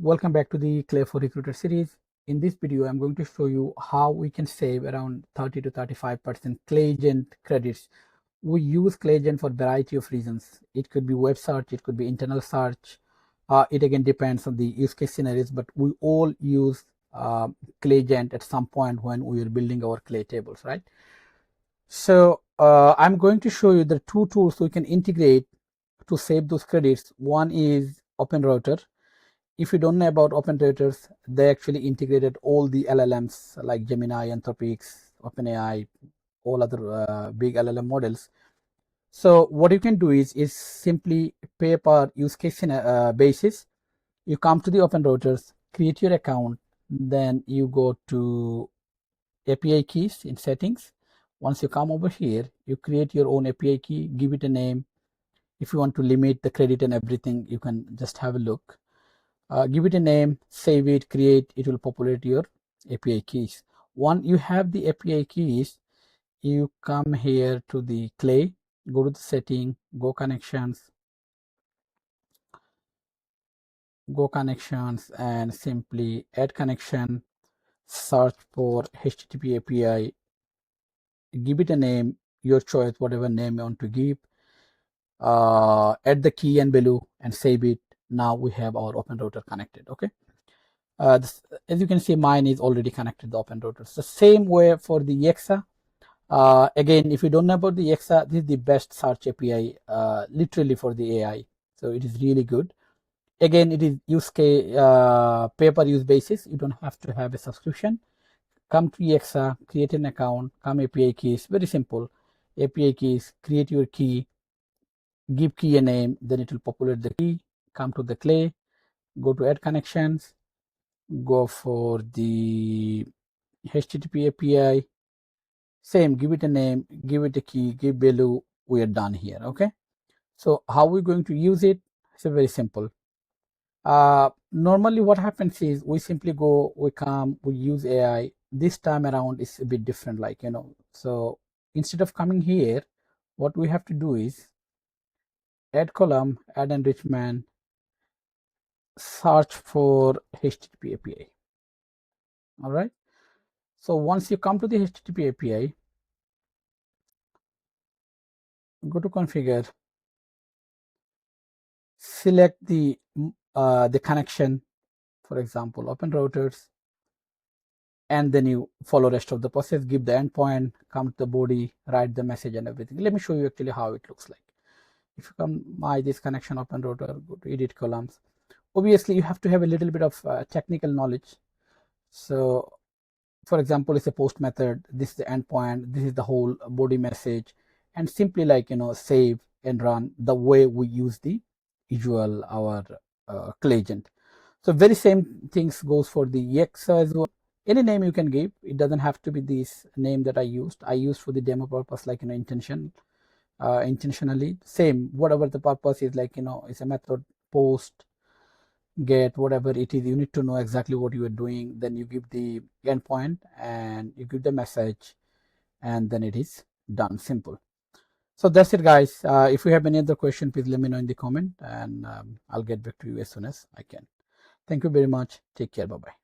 Welcome back to the Clay for Recruiter series. In this video, I'm going to show you how we can save around 30 to 35% Claygent credits. We use Claygent for a variety of reasons. It could be web search, it could be internal search. It again depends on the use case scenarios, but we all use Claygent at some point when we are building our Clay tables, right? So I'm going to show you the two tools we can integrate to save those credits. One is OpenRouter. If you don't know about OpenRouters, they actually integrated all the LLMs like Gemini, Anthropics, OpenAI, all other big LLM models. So what you can do is simply pay per use case basis. You come to the OpenRouters, create your account, then you go to API keys in settings. Once you come over here, you create your own API key, give it a name. If you want to limit the credit and everything, you can just have a look. Give it a name, save it, create, it will populate your API keys. Once you have the API keys, you come here to the Clay, go to the setting, go connections, and simply add connection, search for HTTP API, give it a name, your choice, whatever name you want to give, add the key and value and save it. Now we have our OpenRouter connected. Okay. As you can see, mine is already connected to the OpenRouter. It's the same way for the Exa. Again, if you don't know about the Exa, this is the best search API, literally for the AI. So it is really good. Again, it is pay per use basis. You don't have to have a subscription. Come to Exa, create an account, come API keys, very simple. API keys, create your key, give key a name, then it will populate the key. Come to the Clay, go to add connections, go for the HTTP API, same, give it a name, give it a key, give value, we are done here. Okay, so how we're going to use it? It's very simple. Normally what happens is we simply go, we come, we use AI. This time around is a bit different, like, so instead of coming here, what we have to do is add column, add enrichment, search for HTTP API. All right, so once you come to the HTTP API, go to configure, select the connection, for example, OpenRouters, and then you follow rest of the process, give the endpoint, come to the body, write the message and everything. Let me show you actually how it looks like. If you come this connection OpenRouter, go to edit columns. Obviously, you have to have a little bit of technical knowledge. So, for example, it's a post method. This is the endpoint. This is the whole body message, and simply save and run the way we use the usual our Claygent. So very same things goes for the Exa as well. Any name you can give. It doesn't have to be this name that I used. I used for the demo purpose, like intentionally. Same, whatever the purpose is, like it's a method, post, get, whatever it is. You need to know exactly what you are doing. Then you give the endpoint and you give the message, and then it is done. Simple. So that's it, guys. If you have any other question, please let me know in the comment, and I'll get back to you as soon as I can. Thank you very much. Take care. Bye bye.